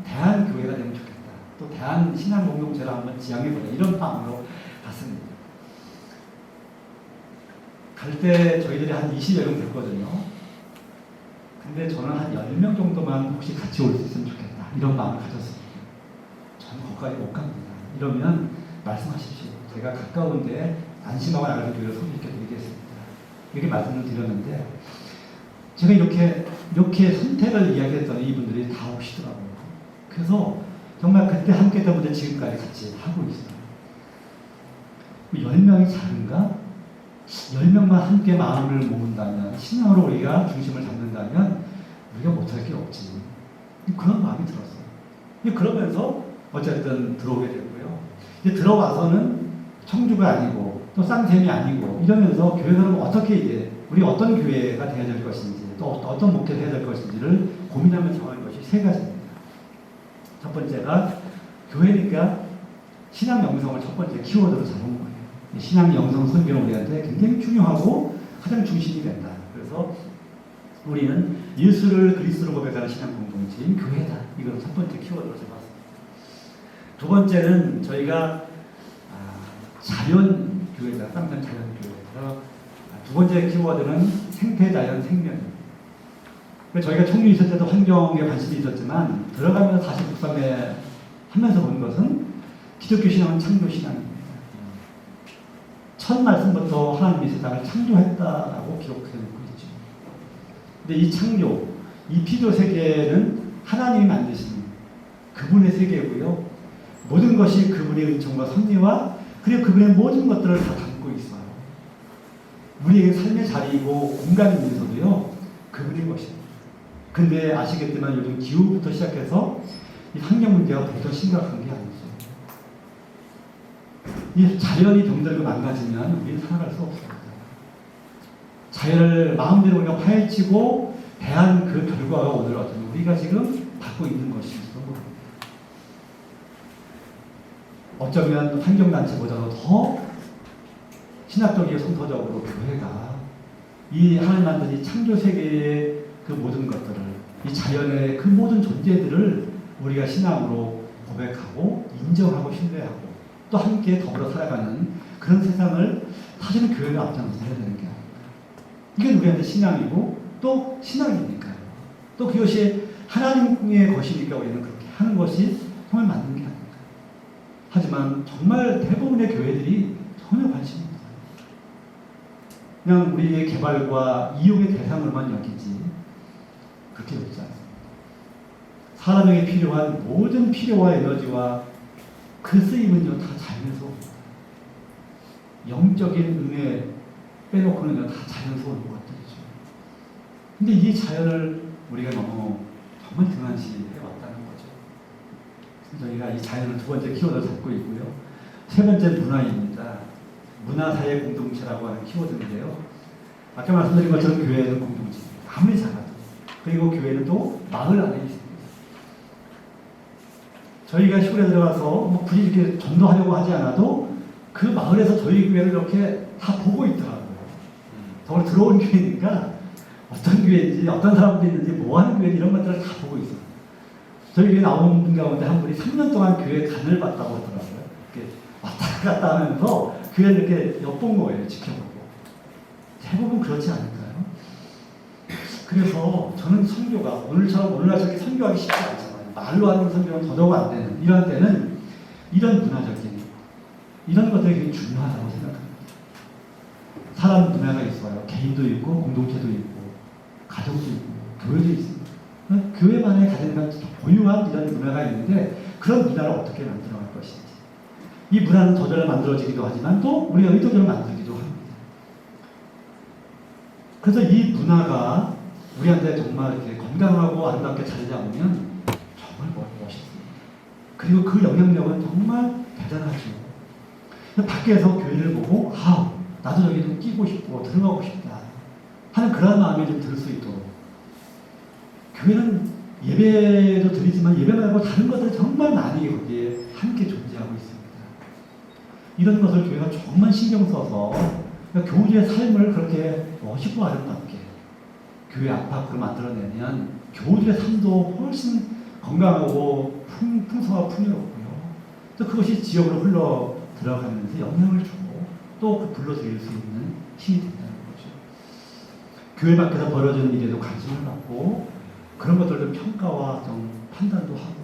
대한교회가 되면 좋겠다. 또 대한신앙공동체를 한번 지향해보자. 이런 마음으로 갔습니다. 갈 때 저희들이 한 20여 명 됐거든요. 근데 저는 한 10명 정도만 혹시 같이 올 수 있으면 좋겠다. 이런 마음을 가졌습니다. 저는 거기까지 못 갑니다. 이러면 말씀하십시오. 제가 가까운데 안심하고 나갈 교회를 소개시켜 드리겠습니다. 이렇게 말씀을 드렸는데 제가 이렇게 선택을 이야기했더니 이분들이 다 오시더라고요. 그래서 정말 그때 함께 했던 분들 지금까지 같이 하고 있어요. 10명이 작은가? 10명만 함께 마음을 모은다면, 신앙으로 우리가 중심을 잡는다면 우리가 못할 게 없지. 그런 마음이 들었어요. 그러면서 어쨌든 들어오게 되고요. 이제 들어와서는 청주가 아니고 또 쌍샘이 아니고 이러면서 교회가 어떻게 이제 우리 어떤 교회가 되어야 될 것인지 또 어떤 목회를 해야 될 것인지를 고민하면서 정한 것이 세 가지입니다. 첫 번째가 교회니까 신앙 영성을 첫 번째 키워드로 잡은 거예요. 신앙 영성 설교는 우리한테 굉장히 중요하고 가장 중심이 된다. 그래서 우리는 예수를 그리스도로 고백하는 신앙 공동체인 교회다. 이걸 첫 번째 키워드로 잡았습니다. 두 번째는 저희가 자연교회다. 쌍산 자연교회. 두 번째 키워드는 생태자연 생명입니다. 저희가 청주 있을 때도 환경에 관심이 있었지만 들어가면서 다시 묵상해 하면서 본 것은 기독교 신앙은 창조 신앙입니다. 첫 말씀부터 하나님이 세상을 창조했다라고 기록해 놓고 있죠. 근데 이 창조, 이 피조 세계는 하나님이 만드신 그분의 세계고요. 모든 것이 그분의 은총과 섭리와 그리고 그분의 모든 것들을 다 담고 있어요. 우리에게 삶의 자리이고 공간이면서도요. 그분의 것입니다. 근데 아시겠지만 요즘 기후부터 시작해서 이 환경 문제가 더 심각한 게 아니죠. 이 자연이 병들고 망가지면 우리는 살아갈 수 없습니다. 자연을 마음대로 우리가 파헤치고 대한 그 결과가 오늘 어떤 우리가 지금 받고 있는 것일지도 모릅니다. 어쩌면 환경단체보다도 더 신학적이고 성서적으로 교회가 이 하나님 만든 이 창조 세계의 그 모든 것들을 이 자연의 그 모든 존재들을 우리가 신앙으로 고백하고 인정하고 신뢰하고 또 함께 더불어 살아가는 그런 세상을 사실은 교회가 앞장서서 해야 되는 게 아닙니다. 이게 우리한테 신앙이고 또 신앙이니까요. 또 그것이 하나님의 것이니까 우리는 그렇게 하는 것이 정말 맞는 게 아닙니다. 하지만 정말 대부분의 교회들이 전혀 관심이 없어요. 그냥 우리의 개발과 이용의 대상으로만 여기지 그렇게 여기지 않습니다. 사람에게 필요한 모든 필요와 에너지와 그 쓰임은요 다 자연에서 옵니다. 영적인 은혜 빼놓고는 다 자연에서 오는 것들이죠. 근데 이 자연을 우리가 너무 정말 등한시해 왔다는 거죠. 저희가 이 자연을 두 번째 키워드로 잡고 있고요. 세 번째 문화입니다. 문화사회 공동체라고 하는 키워드인데요. 아까 말씀드린 것처럼 교회는 공동체입니다. 아무리 작아도. 그리고 교회는 또 마을 안에 있습니다. 저희가 시골에 들어가서 뭐 굳이 이렇게 전도하려고 하지 않아도 그 마을에서 저희 교회를 이렇게 다 보고 있더라고요. 더불어 들어온 교회니까 어떤 교회인지 어떤 사람들이 있는지 뭐 하는 교회인지 이런 것들을 다 보고 있어요. 저희 교회 나온 분 가운데 한 분이 3년 동안 교회 간을 봤다고 하더라고요. 이렇게 왔다 갔다 하면서 교회를 이렇게 엿본 거예요. 지켜보고. 대부분 그렇지 않을까요? 그래서 저는 선교가 오늘날 저렇게 선교하기 쉽지 않잖아요. 말로 하는 선교는 더더욱 안 되는 이런 때는 이런 문화적인 이런 것들이 굉장히 중요하다고 생각합니다. 사람 문화가 있어요. 개인도 있고 공동체도 있고 가족도 있고 교회도 있습니다. 교회만의 가장 고유한 이런 문화가 있는데 그런 문화를 어떻게 만들어갈 것인지 이 문화는 저절로 만들어지기도 하지만 또 우리가 의도적으로 만들기도 합니다. 그래서 이 문화가 우리한테 정말 이렇게 건강하고 아름답게 자리 잡으면 정말 멋있습니다. 그리고 그 영향력은 정말 대단하죠. 밖에서 교회를 보고 나도 저기 좀 끼고 싶고 들어가고 싶다 하는 그런 마음이 좀 들 수 있도록 교회는 예배도 드리지만 예배 말고 다른 것들이 정말 많이 거기에 함께 존재하고 있습니다. 이런 것을 교회가 정말 신경 써서 교우의 삶을 그렇게 멋있고 아름답게 교회 안팎으로 만들어내면 교우들의 삶도 훨씬 건강하고 풍성하고 풍요롭고요. 또 그것이 지역으로 흘러 들어가면서 영향을 주고 또 그 불러들일 수 있는 힘이 된다는 거죠. 교회 밖에서 벌어지는 일에도 관심을 갖고 그런 것들도 평가와 좀 판단도 하고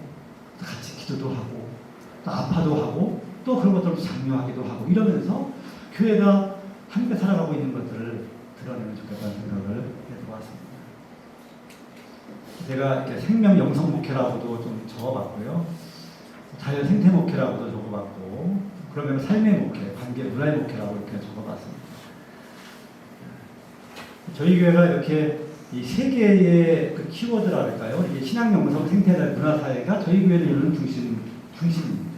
같이 기도도 하고 또 아파도 하고 또 그런 것들도 장려하기도 하고 이러면서 교회가 함께 살아가고 있는 것들을 드러내면 좋겠다는 생각을 해보았습니다. 제가 이렇게 생명 영성 목회라고도 좀 적어봤고요. 자연 생태 목회라고도 적어봤고, 그러면 삶의 목회, 관계 문화의 목회라고 이렇게 적어봤습니다. 저희 교회가 이렇게 이 세 개의 그 키워드라 할까요? 이게 신앙 영성 생태 문화 사회가 저희 교회를 이루는 중심입니다.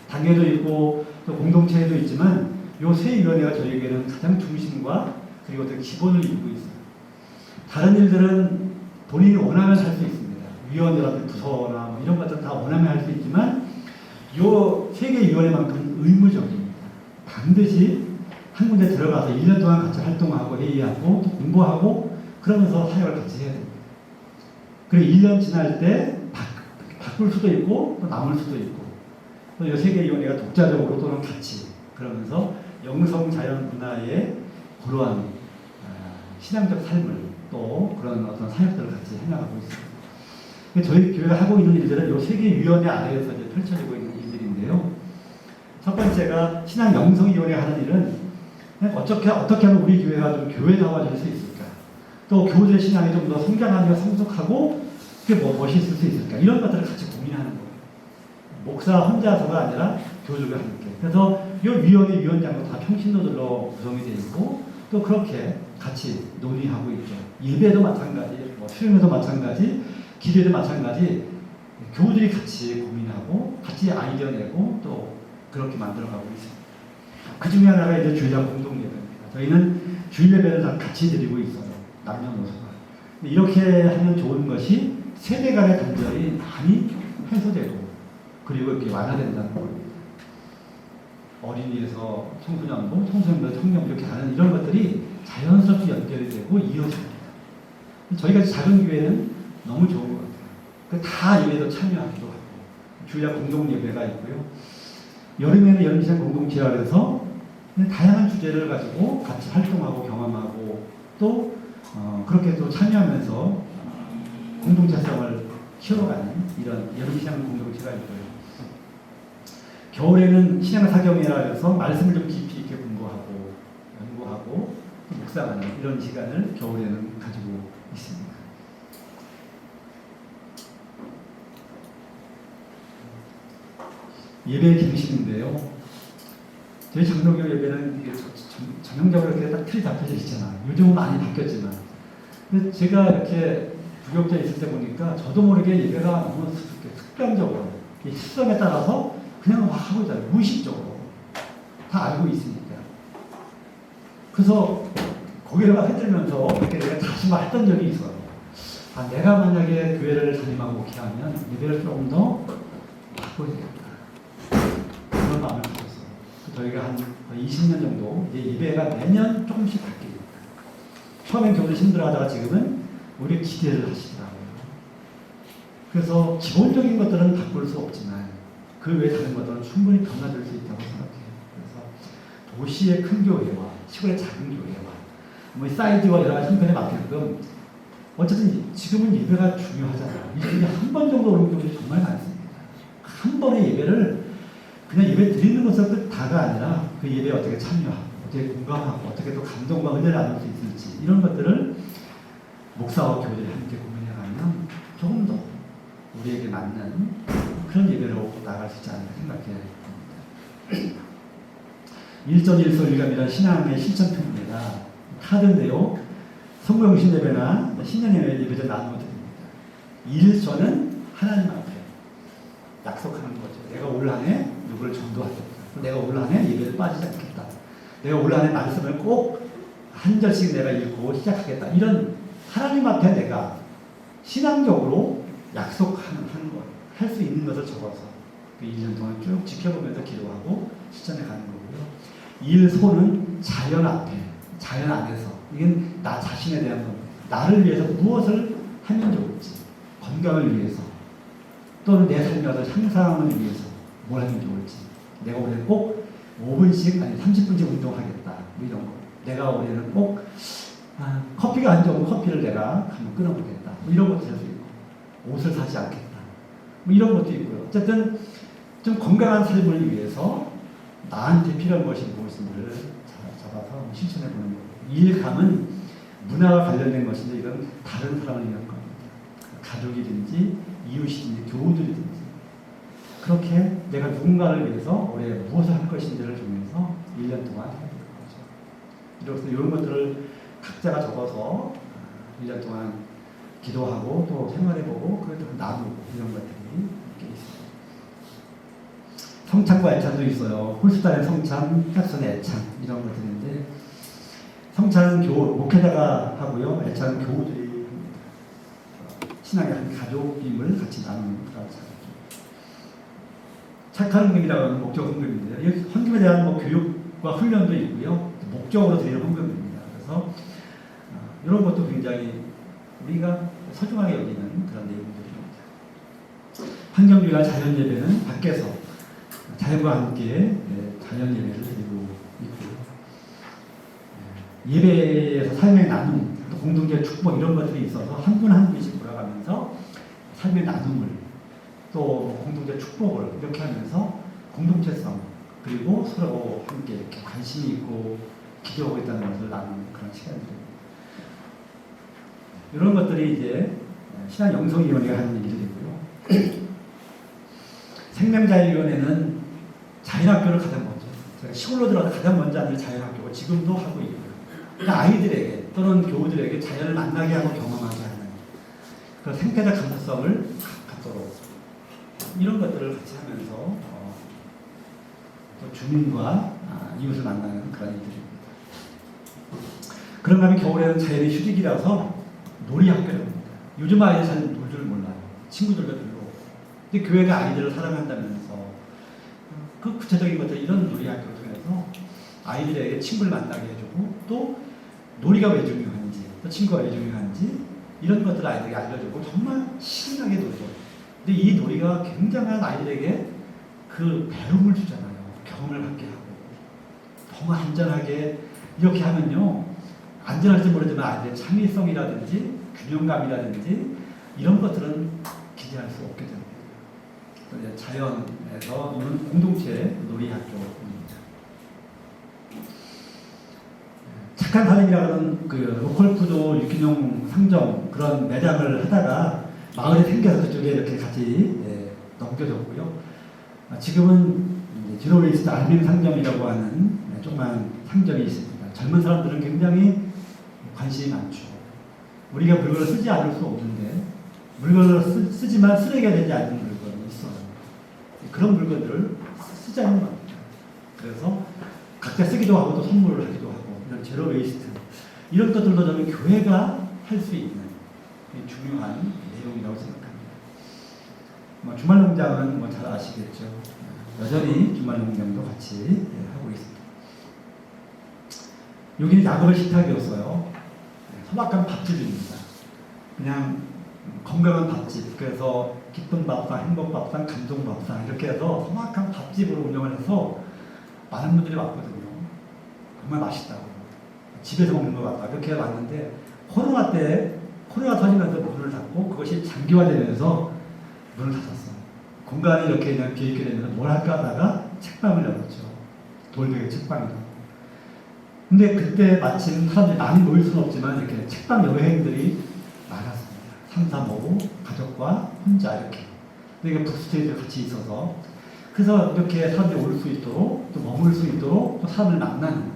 단계도 있고 또 공동체도 있지만 요 세 위원회가 저희 교회는 가장 중심과 그리고 또 기본을 이루고 있어요. 다른 일들은 본인이 원하면 할 수 있습니다. 위원회라든지 부서나 뭐 이런 것들은 다 원하면 할 수 있지만 요 세 개 위원회만큼 의무적입니다. 반드시 한 군데 들어가서 1년 동안 같이 활동하고 회의하고 또 공부하고 그러면서 사역을 같이 해야 됩니다. 그리고 1년 지날 때 바꿀 수도 있고 또 남을 수도 있고 또 요 세 개 위원회가 독자적으로 또는 같이 그러면서 영성 자연 문화의 그러한 신앙적 삶을 또 그런 어떤 사역들을 같이 해나가고 있습니다. 저희 교회가 하고 있는 일들은 이 세 개 위원회 아래에서 이제 펼쳐지고 있는 일들인데요. 첫 번째가 신앙 영성위원회 하는 일은 어떻게 하면 우리 교회가 좀 교회다워질 수 있을까? 또 교우들 신앙이 좀 더 성장하며 성숙하고 그게 멋있을 수 있을까? 이런 것들을 같이 고민하는 거예요. 목사 혼자서가 아니라 교우들과 함께. 그래서 이 위원회 위원장도 다 평신도들로 구성이 되어 있고 또 그렇게 같이 논의하고 있죠. 예배도 마찬가지, 수련회도 마찬가지, 기도도 마찬가지, 교우들이 같이 고민하고 같이 아이디어 내고 또 그렇게 만들어가고 있습니다. 그 중에 하나가 이제 주일장 공동예배입니다. 저희는 주일 예배를 다 같이 드리고 있어요. 남녀노소가. 이렇게 하면 좋은 것이 세대 간의 단절이 많이 해소되고 그리고 이렇게 완화된다는 겁니다. 어린이에서 청소년부, 청소년부에서 청년부 이렇게 하는 이런 것들이 자연스럽게 연결이 되고 이어집니다. 저희가 작은 교회는 너무 좋은 것 같아요. 다 예배도 참여하기도 하고 주일날 공동 예배가 있고요. 여름에는 여름시장 공동체라 해서 다양한 주제를 가지고 같이 활동하고 경험하고 또 그렇게 또 참여하면서 공동체성을 키워가는 이런 여름시장 공동체가 있고요. 겨울에는 신앙사경이라 해서 말씀을 좀 깊이 있게 공부하고 연구하고 묵상하는 이런 시간을 겨울에는 가지고 있습니다. 예배 갱신인데요. 저희 장로교 예배는 전형적으로 이렇게 딱 틀이 잡혀져 있잖아요. 요즘은 많이 바뀌었지만. 근데 제가 이렇게 부교육자 있을 때 보니까 저도 모르게 예배가 너무 습관적으로 습성에 따라서 그냥 막 하고 있잖아요. 무의식적으로. 다 알고 있으니까. 그래서 고개를 막 흔들면서 이렇게 내가 다시마 했던 적이 있어요. 아, 내가 만약에 교회를 담임하고 목회하면 예배를 조금 더 바꿔야겠다. 그런 마음을 가졌어요. 저희가 한 20년 정도 이제 예배가 매년 조금씩 바뀝니다. 처음엔 교우들 힘들어하다가 지금은 우리 기대를 하시더라고요. 그래서 기본적인 것들은 바꿀 수 없지만 그 외에 다른 것들은 충분히 변화될 수 있다고 생각해요. 그래서 도시의 큰 교회와 시골의 작은 교회와 뭐 사이즈와 여러 가지 형편에 맞게끔 어쨌든 지금은 예배가 중요하잖아요. 일주일에 한 번 정도 오는 경우들이 정말 많습니다. 한 번의 예배를 그냥 예배 드리는 것으로 끝 다가 아니라 그 예배에 어떻게 참여하고 어떻게 공감하고 어떻게 또 감동과 은혜를 나눌 수 있을지 이런 것들을 목사와 교우들이 함께 고민해가면 조금 더 우리에게 맞는 그런 예배로 나갈 수 있지 않을까 생각해 봅니다. 1.1소1감이라는 신앙의 실천편입니다. 카드인데요. 성모영신 예배나 신년 예배를 나누어 드립니다. 1조는 하나님 앞에 약속하는 거죠. 내가 올 한해 누구를 전도하겠다. 내가 올 한해 예배를 빠지지 않겠다. 내가 올 한해 말씀을 꼭 한 절씩 내가 읽고 시작하겠다. 이런 하나님 앞에 내가 신앙적으로 약속하는 거예요. 할 수 있는 것을 적어서 그 1년 동안 쭉 지켜보면서 기도하고 실천해 가는 거고요. 1소는 자연 앞에, 자연 안에서 이건 나 자신에 대한 겁니다. 나를 위해서 무엇을 하면 좋을지, 건강을 위해서, 또는 내 삶의 어떤 향상을 위해서 뭘 하면 좋을지. 내가 올해는 꼭 5분씩 아니 30분씩 운동하겠다. 뭐 이런 거. 내가 올해는 꼭 커피가 안 좋으면 커피를 내가 한번 끊어보겠다. 뭐 이런 것도 될 수 있고, 옷을 사지 않겠다. 뭐 이런 것도 있고요. 어쨌든 좀 건강한 삶을 위해서 나한테 필요한 것이 무엇인지를 잡아서 실천해 보는 거예요. 일감은 문화와 관련된 것인데 이건 다른 사람을 위한 겁니다. 가족이든지 이웃이든지 교우들이든지 그렇게 내가 누군가를 위해서 올해 무엇을 할 것인지를 정해서 1년 동안 해야 되는 거죠. 이렇게 이런 것들을 각자가 적어서 1년 동안 기도하고 또 생활해보고 그것들을 나누고 이런 것들이 이렇게 있어요. 성찬과 애찬도 있어요. 홀수단의 성찬, 짝선의 애찬 이런 것들인데 성찬은 목회자가 하고요. 애찬은 교우들이 합니다. 신앙의 한 가족임을 같이 나누는 그런 자리죠. 착한 헌금이라고 하는 목적 헌금인데요. 헌금에 대한 교육과 훈련도 있고요. 목적으로 드리는 헌금입니다. 그래서 이런 것도 굉장히 우리가 소중하게 여기는 그런 내용들입니다. 환경주의와 자연예배는 밖에서 자연과 함께 자연예배를 드리고 있고요. 예배에서 삶의 나눔, 공동체 축복 이런 것들이 있어서 한 분 한 분씩 돌아가면서 삶의 나눔을 또 공동체 축복을 이렇게 하면서 공동체성 그리고 서로 함께 이렇게 관심이 있고 기도하고 있다는 것을 나누는 그런 시간들입니다. 이런 것들이 이제 신한 영성위원회가 하는 일들이고요. 생명자유위원회는 자연학교를 가장 먼저, 제가 시골로 들어가서 가장 먼저 하는 자연학교고 지금도 하고 있고요. 그러니까 아이들에게 또는 교우들에게 자연을 만나게 하고 경험하게 하는 그 생태적 감수성을 갖도록 이런 것들을 같이 하면서 또 주민과 이웃을 만나는 그런 일들입니다. 그런가 하면 겨울에는 자연의 휴직이라서 놀이학교를 합니다. 요즘 아이들 잘 놀 줄 몰라요. 친구들도 별로. 근데 교회가 아이들을 사랑한다면서 그 구체적인 것들 이런 놀이학교를 통해서 아이들에게 친구를 만나게 해주고 또 놀이가 왜 중요한지 또 친구가 왜 중요한지 이런 것들을 아이들에게 알려주고 정말 신나게 놀죠. 근데 이 놀이가 굉장한 아이들에게 그 배움을 주잖아요. 경험을 갖게 하고 너무 안전하게 이렇게 하면요. 안전할지 모르지만 아이들의 창의성이라든지 균형감이라든지 이런 것들은 기대할 수 없게 됩니다. 자연에서 노는 공동체 놀이학교입니다. 착한 사람이라는 그 로컬푸드 유기농 상점 그런 매장을 하다가 마을에 생겨서 그쪽에 이렇게 같이 넘겨졌고요. 지금은 지로웨이스트 알맹 상점이라고 하는 조그만 상점이 있습니다. 젊은 사람들은 굉장히 관심이 많죠. 우리가 물건을 쓰지 않을 수 없는데 물건을 쓰지만 쓰레기가 되지 않는 물건이 있어요. 그런 물건들을 쓰자는 겁니다. 그래서 각자 쓰기도 하고 또 선물을 하기도 하고 이런 제로 웨이스트 이런 것들도 저는 교회가 할 수 있는 중요한 내용이라고 생각합니다. 주말 농장은 잘 아시겠죠. 여전히 주말 농장도 같이 하고 있습니다. 여기는 야곱의 식탁이었어요. 소박한 밥집입니다. 그냥 건강한 밥집. 그래서 기쁜 밥상, 행복 밥상, 감동 밥상 이렇게 해서 소박한 밥집으로 운영을 해서 많은 분들이 왔거든요. 정말 맛있다고. 집에서 먹는 것 같다. 이렇게 왔는데 코로나 때 코로나 터지면서 문을 닫고 그것이 장기화되면서 문을 닫았어요. 공간이 이렇게 그냥 비어있게 되면서 뭘 할까 하다가 책방을 열었죠. 돌베개 책방이라고. 근데 그때 마침 사람들이 많이 모일 수는 없지만 이렇게 책방 여행들이 많았습니다. 3, 4, 5 가족과 혼자 이렇게. 근데 이게 북스테이지가 같이 있어서 그래서 이렇게 사람들이 올 수 있도록 또 머물 수 있도록 또 사람을 만나는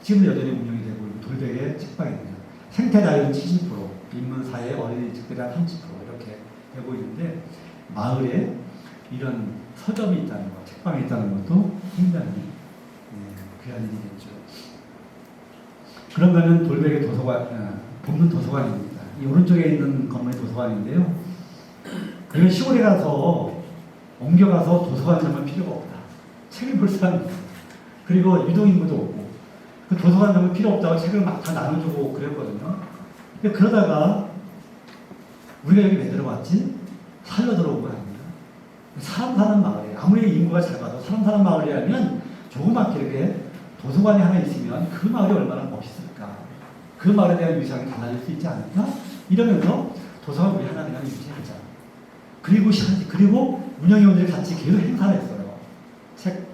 지금 여전히 운영이 되고 있는 돌베개 책방입니다. 생태자유는 70%, 인문사회 어린이 특별한 30% 이렇게 되고 있는데 마을에 이런 서점이 있다는 것, 책방이 있다는 것도 굉장히 귀한 일이겠죠. 그런가는 돌베개 도서관, 본문 도서관입니다. 이 오른쪽에 있는 건물이 도서관인데요. 그러면 시골에 가서 옮겨가서 도서관 정말 필요가 없다. 책을 볼 사람이 없다. 그리고 유동인구도 없고 그 도서관 정말 필요 없다고 책을 막 다 나눠주고 그랬거든요. 근데 그러다가 우리가 여기 왜 들어왔지? 살러 들어온 거 아닙니까? 사람 사는 마을이에요. 아무리 인구가 작아도 사람 사는 마을이라면 조그맣게 이렇게 도서관이 하나 있으면 그 마을이 얼마나 멋있을까. 그 마을에 대한 위상이 달라질 수 있지 않을까? 이러면서 도서관 우리 하나 그냥 유지하자. 그리고 운영위원들이 같이 계속 행사를 했어요.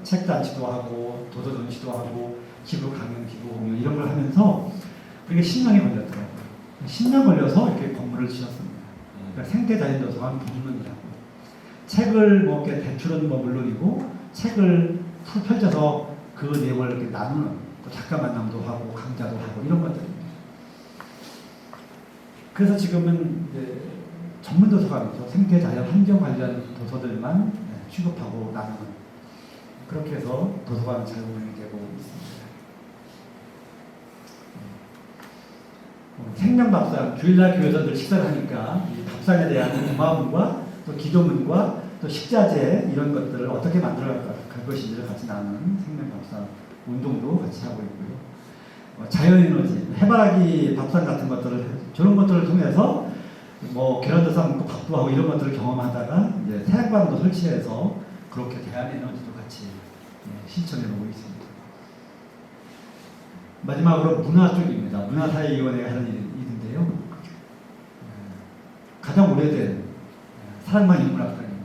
책 단체도 하고 도서 전시도 하고 기부 강연, 기부 공연 이런 걸 하면서 그게 10년이 걸렸더라고요. 10년 걸려서 이렇게 건물을 지었습니다. 그러니까 생태자연도서관 부문이라고. 책을 뭐 이렇게 대출은 뭐 물론이고 책을 펼쳐서 그 내용을 이렇게 나누는 작가 만남도 하고 강좌도 하고 이런 것들입니다. 그래서 지금은 이제 전문 도서관이죠. 생태자연 환경 관련 도서들만 취급하고 나누는 그렇게 해서 도서관은 잘 운영이 되고 있습니다. 생명밥상, 주일날 교회자들 식사를 하니까 이 밥상에 대한 고마움과 또 기도문과 또 식자재 이런 것들을 어떻게 만들어갈 것인지를 같이 나누는 생명밥상 운동도 같이 하고 있고요. 자연에너지, 해바라기 밥상 같은 것들을 저런 것들을 통해서 뭐 계란도 삶고 밥도 하고 이런 것들을 경험하다가 이제 태양광도 설치해서 그렇게 대한에너지도 같이 실천해보고 있습니다. 마지막으로 문화 쪽입니다. 문화사회위원회가 하는 일인데요. 가장 오래된 사랑만 인문학당입니다.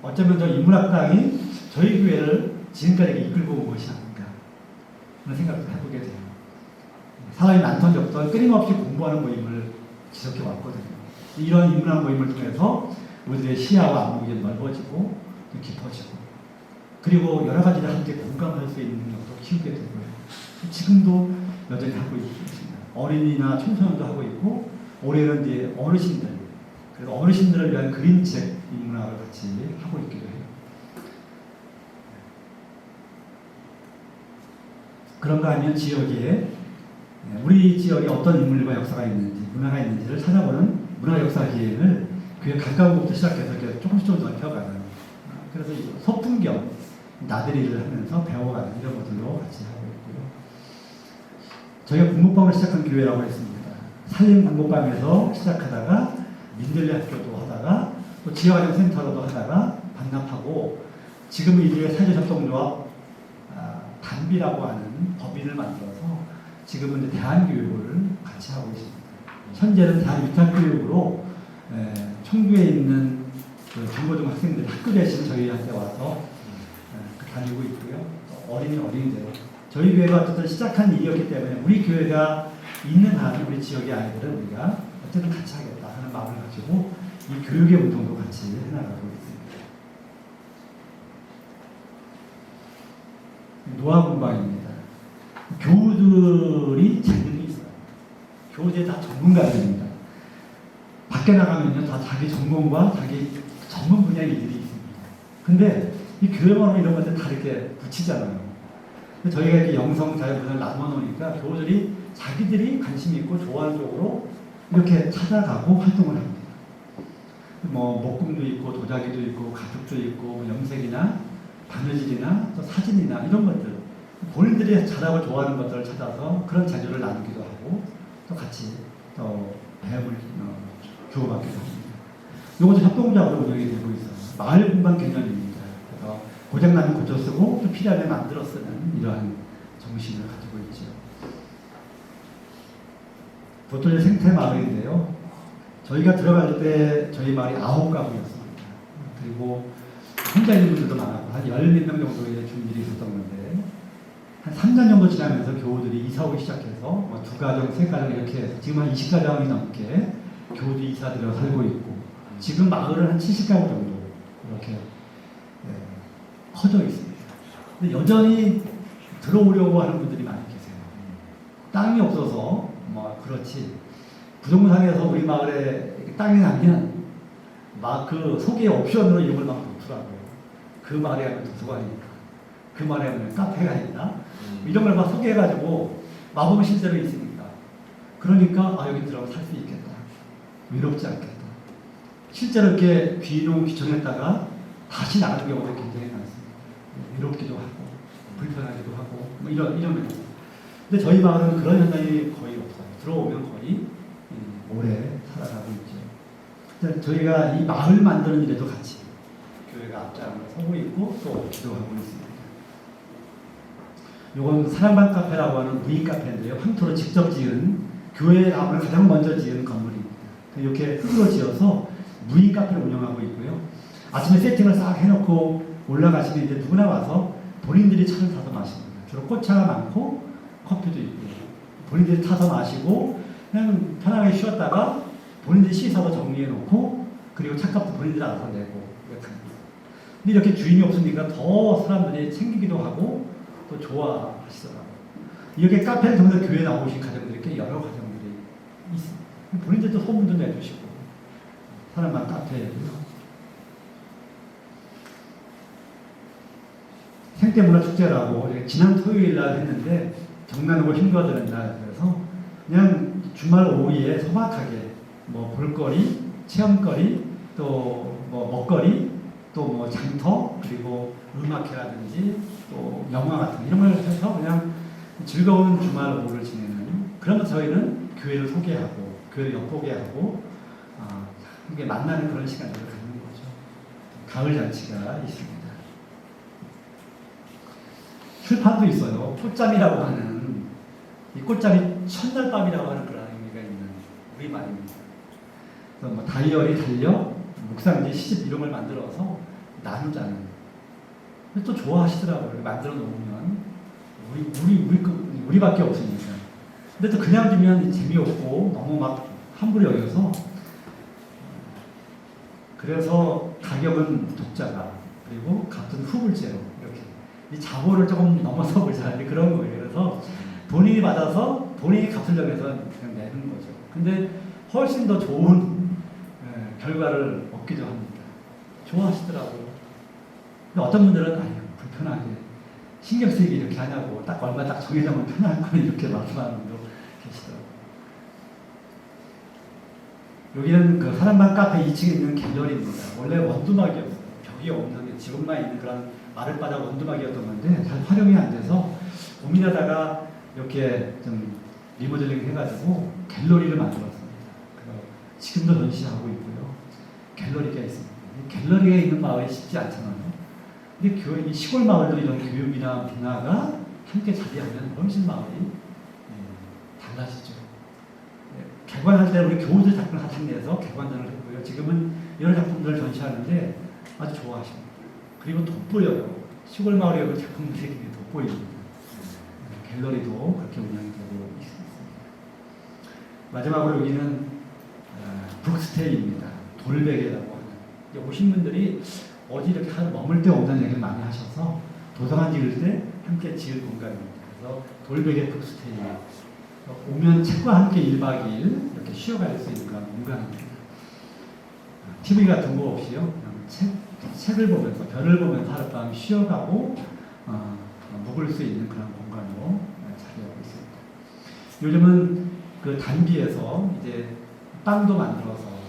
어쩌면 저 인문학당이 저희 교회를 지금까지 이끌고 온 것이 아닌가 그런 생각을 해보게 돼요. 사람이 많던 적던 끊임없이 공부하는 모임을 지속해 왔거든요. 이런 인문학 모임을 통해서 우리들의 시야와 안목이 넓어지고 깊어지고 그리고 여러 가지를 함께 공감할 수 있는 능력도 키우게 되고요. 지금도 여전히 하고 있습니다. 어린이나 청소년도 하고 있고 올해는 이제 어르신들 그래서 어르신들을 위한 그림책 인문학을 같이 하고 있기도 해요. 그런가 하면 지역에 우리 지역에 어떤 인물과 역사가 있는지 문화가 있는지를 찾아보는 문화 역사 기행을 교회 가까운 곳부터 시작해서 이렇게 조금씩 넓혀가는 그래서 소풍 겸 나들이를 하면서 배워가는 이런 것들로 같이 하고 있고요. 저희가 공부방을 시작한 교회라고 했습니다. 산림 공부방에서 시작하다가 민들레 학교도 하다가 또 지역아동 센터로도 하다가 반납하고 지금은 이들의 사회협동조합 단비라고 하는 법인을 만들어서 지금은 이제 대한교육을 같이 하고 있습니다. 현재는 대한위탁교육으로 청주에 있는 그 중고등 학생들이 학교 대신 저희한테 와서 다니고 있고요. 어린이대로 저희 교회가 어쨌든 시작한 일이었기 때문에 우리 교회가 있는 한 우리 지역의 아이들은 우리가 어쨌든 같이 하겠다 하는 마음을 가지고 이 교육의 운동도 같이 해나가고 있습니다. 노화 공방입니다. 교우들이 재능이 있어요. 교우들이 다 전문가들입니다. 밖에 나가면요 다 자기 전공과 자기 전문 분야의 일들이 있습니다. 근데 이 교회만 이런 것들 다 이렇게 붙이잖아요. 근데 저희가 이렇게 영성 자유분을 나눠놓으니까 교우들이 자기들이 관심 있고 좋아하는 쪽으로 이렇게 찾아가고 활동을 합니다. 뭐 목공도 있고 도자기도 있고 가죽도 있고 뭐 염색이나 바느질이나 또 사진이나 이런 것들 본인들이 잘하고 좋아하는 것들을 찾아서 그런 재주를 나누기도 하고 또 같이 또 배움을 주고받기도 합니다. 이것도 협동작으로 운영이 되고 있어요. 마을 공간 개념입니다. 그래서 고장나면 고쳐 쓰고 또 필요하면 만들어 쓰는 이러한 정신을 가지고 있죠. 보통 생태 마을인데요. 저희가 들어갈 때 저희 마을이 9가구였습니다. 그리고 혼자 있는 분들도 많았고 한 10몇 명 정도의 주민들이 있었던 건데 한 3년 정도 지나면서 교우들이 이사 오기 시작해서 뭐 2가정, 3가정 이렇게 해서 지금 한 20가정이 넘게 교우들이 이사들여 살고 있고 지금 마을은 한 70가구 정도 이렇게 커져 있습니다. 근데 여전히 들어오려고 하는 분들이 많이 계세요. 땅이 없어서 뭐 그렇지 부동산에서 우리 마을에 땅이 나면 막 그 소개 옵션으로 이름을 막 놓더라고요. 그 마을에 가면 도서관이 있다. 그 마을에 가면 카페가 있다. 이런 걸 막 소개해가지고 마법은 실제로 있으니까. 그러니까 여기 들어가서 살 수 있겠다. 외롭지 않겠다. 실제로 이렇게 귀농귀촌했다가 다시 나가는 경우도 굉장히 많습니다. 외롭기도 하고 불편하기도 하고 뭐 이런 면에서. 근데 저희 마을은 그런 현상이 거의 없어요. 들어오면 거의 오래 살아가고 있죠. 저희가 이 마을 만드는 일에도 같이 교회가 앞장을 서고 있고 또 기도하고 있습니다. 이건 사랑방 카페라고 하는 무인 카페인데요. 황토로 직접 지은 교회 다음을 가장 먼저 지은 건물입니다. 이렇게 흙으로 지어서 무인 카페를 운영하고 있고요. 아침에 세팅을 싹 해놓고 올라가시면 이제 누구나 와서 본인들이 차를 타서 마십니다. 주로 꽃차가 많고 커피도 있고요. 본인들이 타서 마시고 그냥 편하게 쉬었다가 본인들이 씻어서 정리해놓고 그리고 차값도 본인들이 알아서 내고 이렇게 합니다. 근데 이렇게 주인이 없으니까 더 사람들이 챙기기도 하고 또 좋아하시더라고요. 이렇게 카페를 통해서 교회에 나오신 가정들이 꽤 여러 가정들이 있습니다. 본인들도 소문도 내주시고 사람만 카페예요. 생태문화축제라고 지난 토요일 날 했는데 정난하고 힘들어지는 날 그래서 그냥 주말 오후에 소박하게 뭐 볼거리, 체험거리, 또 뭐 먹거리, 또 뭐 장터 그리고 음악회라든지 또 영화 같은 이런 걸 해서 그냥 즐거운 주말 오후를 지내는 그러면 저희는 교회를 소개하고 교회를 엿보게 하고 함께 만나는 그런 시간들을 갖는 거죠. 가을 잔치가 있습니다. 출판도 있어요. 꽃잠이라고 하는 이 꽃잠이 첫날밤이라고 하는 그런 의미가 있는 우리말입니다. 그래서 뭐 다이어리, 달력, 묵상지, 시집 이런 걸 만들어서 나누자는. 근데 또 좋아하시더라고요. 만들어 놓으면 우리밖에 없으니까. 근데 또 그냥 두면 재미없고 너무 막 함부로 여겨서 그래서 가격은 독자가 그리고 값은 후불제로 이렇게 이 자보를 조금 넘어서 보자 그런 거예요. 그래서 본인이 받아서 본인이 값을 정해서 그냥 내는 거죠. 근데 훨씬 더 좋은 결과를 얻기도 합니다. 좋아하시더라고요. 근데 어떤 분들은 아유 불편하게 신경 쓰이게 이렇게 하냐고 딱 얼마 딱 정해놓으면 편할 거니 이렇게 말씀하는 분도 계시더라고요. 여기는 그 사랑방 카페 2층에 있는 갤러리입니다. 원래 원두막이었어요. 벽이 없는 지금만 있는 그런 마룻바닥 원두막이었던 건데 잘 활용이 안 돼서 고민하다가 이렇게 좀 리모델링 해가지고 갤러리를 만들었습니다. 그래서 지금도 전시하고 있고요. 갤러리가 있습니다. 갤러리가 있는 마을이 쉽지 않잖아요. 근데 이 시골 마을도 이런 교육이나 문화가 함께 자리하면 훨씬 마을이 달라지죠. 개관할 때 우리 교우들 작품 하청내에서 개관전을 했고요. 지금은 이런 작품들을 전시하는데 아주 좋아하십니다. 그리고 돋보여요. 시골 마을에 그 작품들이 돋보입니다. 갤러리도 그렇게 운영이 되고 있습니다. 마지막으로 여기는 북스테이입니다. 돌베개라고 하는. 오신 분들이 어디 이렇게 하루 머물 데 없다는 얘기를 많이 하셔서 도서관 지을 때 함께 지을 공간입니다. 그래서 돌베개 북스테이. 오면 책과 함께 1박 2일 이렇게 쉬어갈 수 있는 그런 공간입니다. TV 같은 거 없이요. 그냥 책을 보면서 별을 보면서 하룻밤 쉬어가고 묵을 수 있는 그런 공간으로 자리하고 있습니다. 요즘은 그 단기에서 이제 빵도 만들어서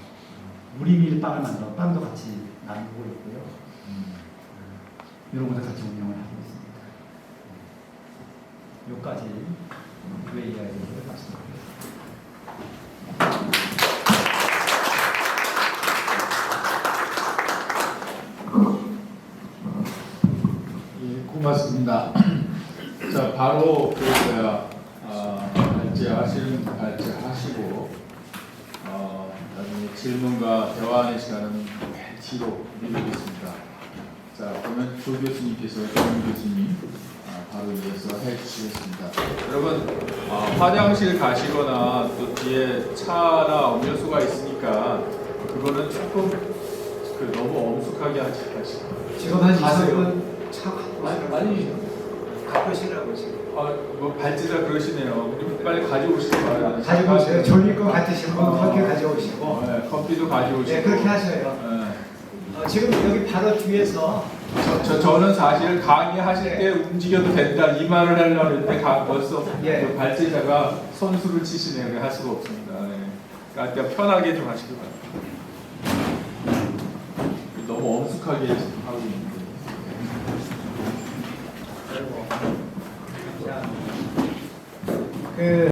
우리밀 빵을 만들어 빵도 같이 나누고 있고요. 이런 것도 같이 운영을 하고 있습니다. 여기까지 교회 이야기를 말씀드립니다. 예, 고맙습니다. 자, 바로 발제하시고 나중에 질문과 대화하는 시간은 뒤로 미루겠습니다. 자, 그러면 조 교수님께서 정 교수님 바로 이어서 해주시겠습니다. 여러분 화장실 가시거나 또 뒤에 차나 음료수가 있으니까 그거는 조금 너무 엄숙하게 하지 마시고 지금 한 20분 차 많이 갖고 오시라고 지금. 뭐 발제자 그러시네요. 빨리 가져오시기 바랍니다. 가지고 오세요. 졸릴 것 같으시면 커피 가져오시고. 네, 커피도 가져오시고. 네, 그렇게 하셔요. 네. 지금 여기 바로 뒤에서 저는 사실 강의하실 때 움직여도 된다 이 말을 하려고 했는데 벌써 그 발제자가 선수를 치시네요. 그래 할 수가 없습니다. 네. 그러니까 편하게 좀 하시기 바랍니다. 너무 엄숙하게 하고 있는데. 그